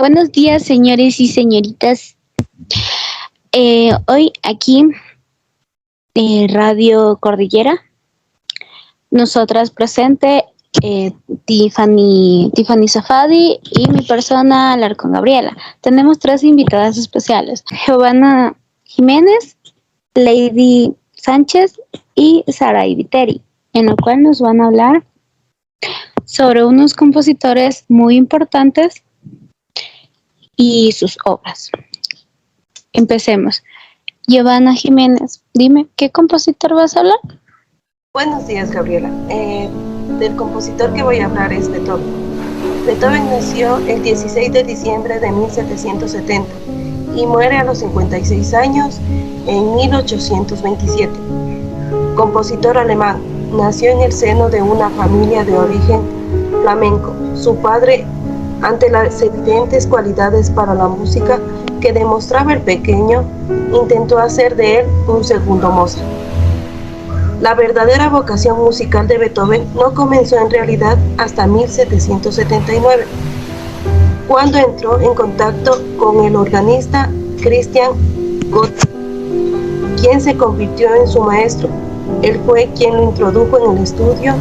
Buenos días, señores y señoritas. Hoy aquí, Radio Cordillera, nosotras presente, Tiffany Safadi y mi persona, Alarcón Gabriela. Tenemos tres invitadas especiales: Giovanna Jiménez, Lady Sánchez y Sara Viteri, en lo cual nos van a hablar sobre unos compositores muy importantes y sus obras. Empecemos. Giovanna Jiménez, dime, ¿qué compositor vas a hablar? Buenos días, Gabriela. Del compositor que voy a hablar es Beethoven. Beethoven nació el 16 de diciembre de 1770 y muere a los 56 años en 1827. Compositor alemán, nació en el seno de una familia de origen flamenco. Su padre, ante las evidentes cualidades para la música que demostraba el pequeño, intentó hacer de él un segundo Mozart. La verdadera vocación musical de Beethoven no comenzó en realidad hasta 1779, cuando entró en contacto con el organista Christian Gottlieb, quien se convirtió en su maestro. Él fue quien lo introdujo en el estudio,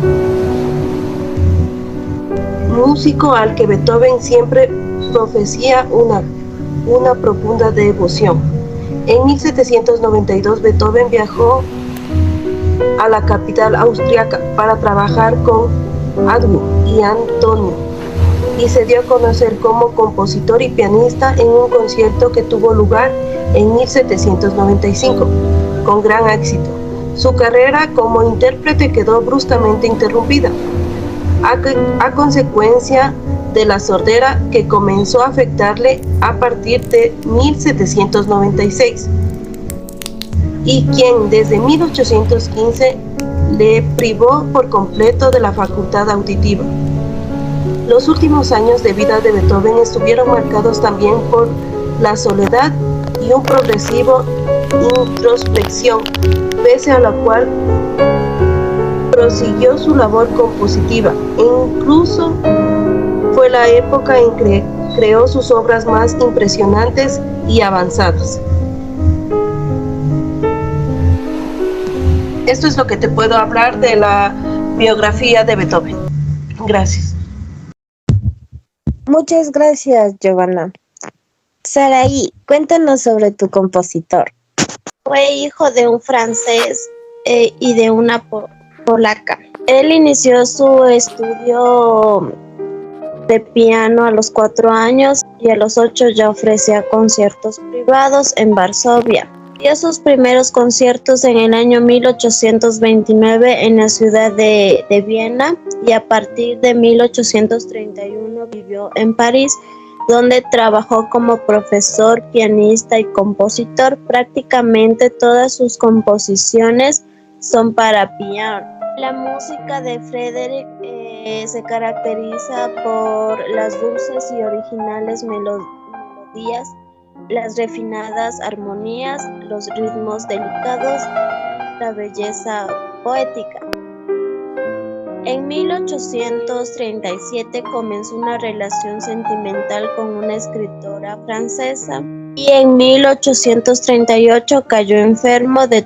músico al que Beethoven siempre profesía una profunda devoción. En 1792 Beethoven viajó a la capital austriaca para trabajar con Ludwig y Antonio, y se dio a conocer como compositor y pianista en un concierto que tuvo lugar en 1795, con gran éxito. Su carrera como intérprete quedó bruscamente interrumpida, a consecuencia de la sordera que comenzó a afectarle a partir de 1796, y quien desde 1815 le privó por completo de la facultad auditiva. Los últimos años de vida de Beethoven estuvieron marcados también por la soledad y un progresivo introspección, pese a la cual prosiguió su labor compositiva, e incluso fue la época en que creó sus obras más impresionantes y avanzadas. Esto es lo que te puedo hablar de la biografía de Beethoven. Gracias. Muchas gracias, Giovanna. Saraí, cuéntanos sobre tu compositor. Fue hijo de un francés y de una polaca. Él inició su estudio de piano a los 4 años y a los 8 ya ofrecía conciertos privados en Varsovia. Dio sus primeros conciertos en el año 1829 en la ciudad de Viena, y a partir de 1831 vivió en París, donde trabajó como profesor, pianista y compositor. Prácticamente todas sus composiciones son para piano. La música de Frédéric se caracteriza por las dulces y originales melodías, las refinadas armonías, los ritmos delicados, la belleza poética. En 1837 comenzó una relación sentimental con una escritora francesa, y en 1838 cayó enfermo de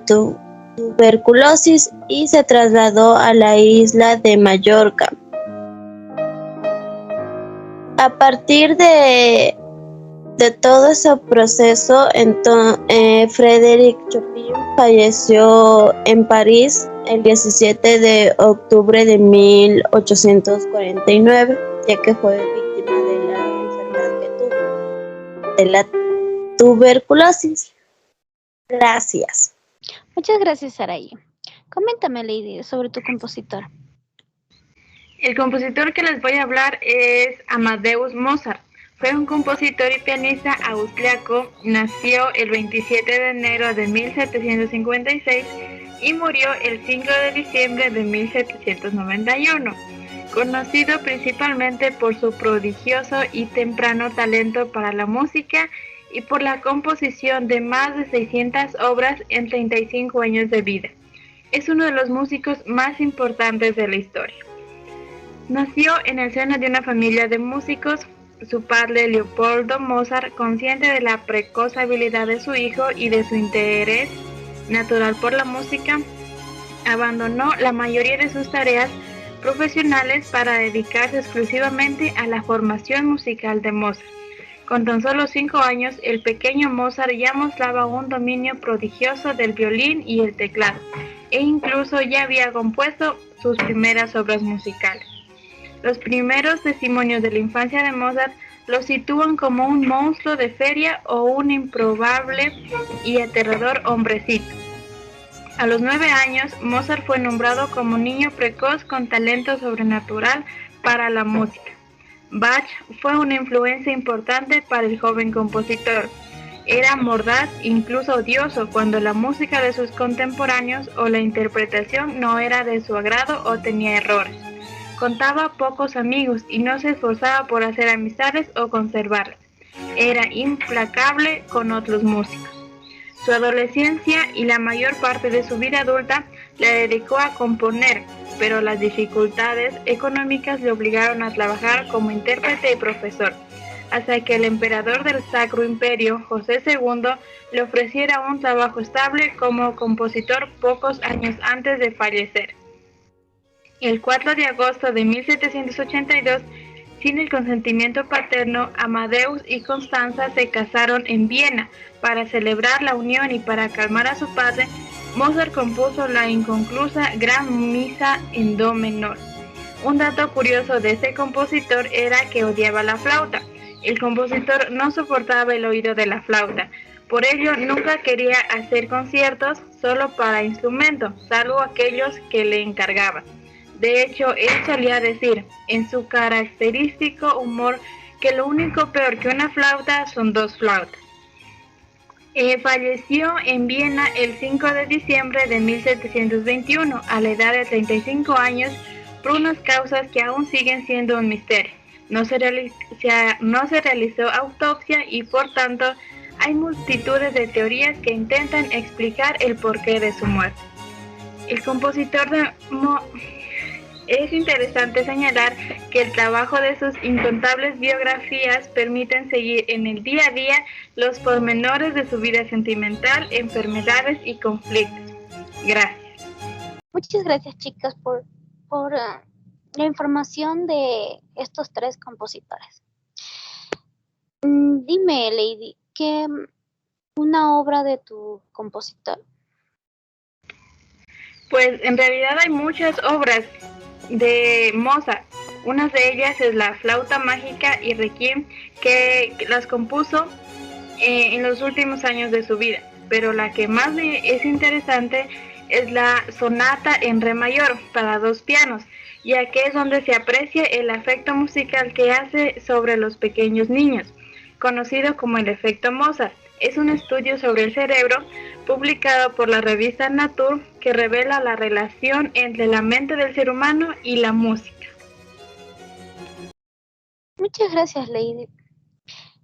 tuberculosis y se trasladó a la isla de Mallorca. A partir de todo ese proceso, Frédéric Chopin falleció en París el 17 de octubre de 1849, ya que fue víctima de la enfermedad que tuvo, de la tuberculosis. Gracias. Muchas gracias, Saraí. Coméntame, Lady, sobre tu compositor. El compositor que les voy a hablar es Amadeus Mozart. Fue un compositor y pianista austriaco. Nació el 27 de enero de 1756 y murió el 5 de diciembre de 1791. Conocido principalmente por su prodigioso y temprano talento para la música y por la composición de más de 600 obras en 35 años de vida. Es uno de los músicos más importantes de la historia. Nació en el seno de una familia de músicos. su padre Leopoldo Mozart, consciente de la precoz habilidad de su hijo y de su interés natural por la música, abandonó la mayoría de sus tareas profesionales para dedicarse exclusivamente a la formación musical de Mozart. Con tan solo 5 años, el pequeño Mozart ya mostraba un dominio prodigioso del violín y el teclado, e incluso ya había compuesto sus primeras obras musicales. Los primeros testimonios de la infancia de Mozart lo sitúan como un monstruo de feria o un improbable y aterrador hombrecito. A los 9 años, Mozart fue nombrado como niño precoz con talento sobrenatural para la música. Bach fue una influencia importante para el joven compositor. Era mordaz, incluso odioso, cuando la música de sus contemporáneos o la interpretación no era de su agrado o tenía errores. Contaba pocos amigos y no se esforzaba por hacer amistades o conservarlas. Era implacable con otros músicos. Su adolescencia y la mayor parte de su vida adulta la dedicó a componer, pero las dificultades económicas le obligaron a trabajar como intérprete y profesor, hasta que el emperador del Sacro Imperio, José II, le ofreciera un trabajo estable como compositor pocos años antes de fallecer. El 4 de agosto de 1782, sin el consentimiento paterno, Amadeus y Constanza se casaron en Viena. Para celebrar la unión y para calmar a su padre, Mozart compuso la inconclusa Gran Misa en Do menor. Un dato curioso de este compositor era que odiaba la flauta. El compositor no soportaba el oído de la flauta. Por ello, nunca quería hacer conciertos solo para instrumento, salvo aquellos que le encargaban. De hecho, él solía decir, en su característico humor, que lo único peor que una flauta son 2 flautas. Falleció en Viena el 5 de diciembre de 1721, a la edad de 35 años, por unas causas que aún siguen siendo un misterio. No se realizó autopsia y, por tanto, hay multitudes de teorías que intentan explicar el porqué de su muerte. El compositor Es interesante señalar que el trabajo de sus incontables biografías permiten seguir en el día a día los pormenores de su vida sentimental, enfermedades y conflictos. Gracias. Muchas gracias, chicas, por la información de estos 3 compositores. Dime, Lady, ¿qué una obra de tu compositor? Pues en realidad hay muchas obras de Mozart. Una de ellas es la Flauta Mágica y Requiem, que las compuso en los últimos años de su vida. Pero la que más es interesante es la Sonata en Re mayor para 2 pianos, ya que es donde se aprecia el efecto musical que hace sobre los pequeños niños, conocido como el efecto Mozart. Es un estudio sobre el cerebro publicado por la revista Nature que revela la relación entre la mente del ser humano y la música. Muchas gracias, Lady.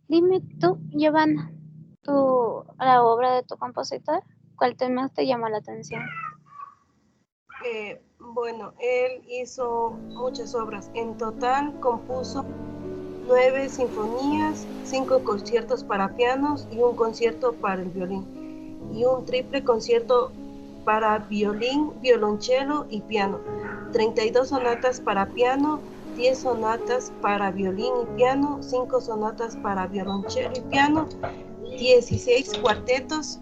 Dime tú, Giovanna, la obra de tu compositor, ¿cuál más te llama la atención? Bueno, él hizo muchas obras. En total compuso 9 sinfonías, 5 conciertos para pianos y un concierto para el violín, y un triple concierto para violín, violonchelo y piano, 32 sonatas para piano, 10 sonatas para violín y piano, 5 sonatas para violonchelo y piano, 16 cuartetos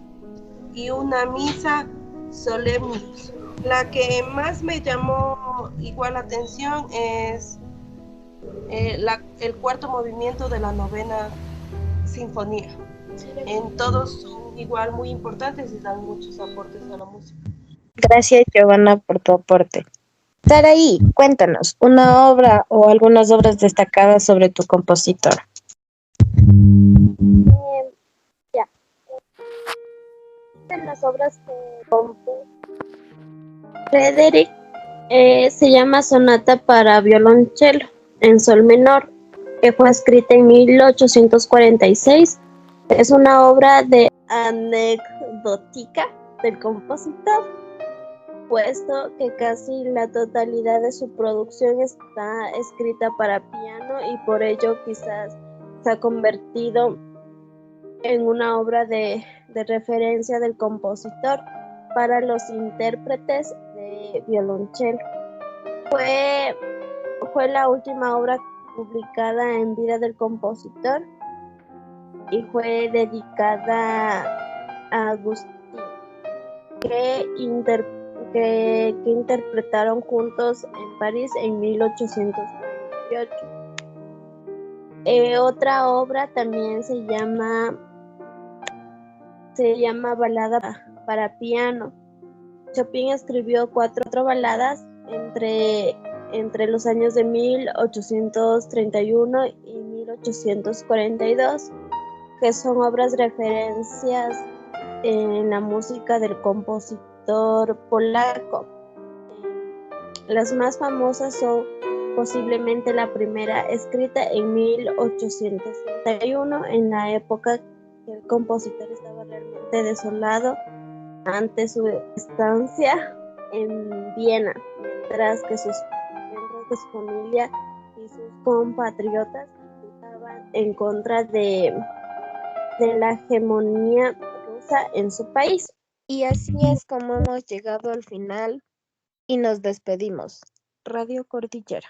y una misa solemnis. La que más me llamó igual la atención es el cuarto movimiento de la 9ª sinfonía. En todos son igual muy importantes y dan muchos aportes a la música. Gracias, Giovanna, por tu aporte. Saraí, cuéntanos una obra o algunas obras destacadas sobre tu compositor. En las obras que compuso Frédéric se llama Sonata para violonchelo en sol menor, que fue escrita en 1846. Es una obra de anecdótica del compositor, puesto que casi la totalidad de su producción está escrita para piano y por ello quizás se ha convertido en una obra de referencia del compositor para los intérpretes de violonchelo. Fue la última obra publicada en vida del compositor y fue dedicada a Agustín, que interpretaron juntos en París en 1848. Otra obra también se llama Balada para piano. Chopin escribió cuatro baladas entre los años de 1831 y 1842, que son obras referencias en la música del compositor polaco. Las más famosas son posiblemente la primera, escrita en 1831, en la época que el compositor estaba realmente desolado ante su estancia en Viena, mientras que su familia y sus compatriotas luchaban en contra de la hegemonía rusa en su país. Y así es como hemos llegado al final y nos despedimos. Radio Cordillera.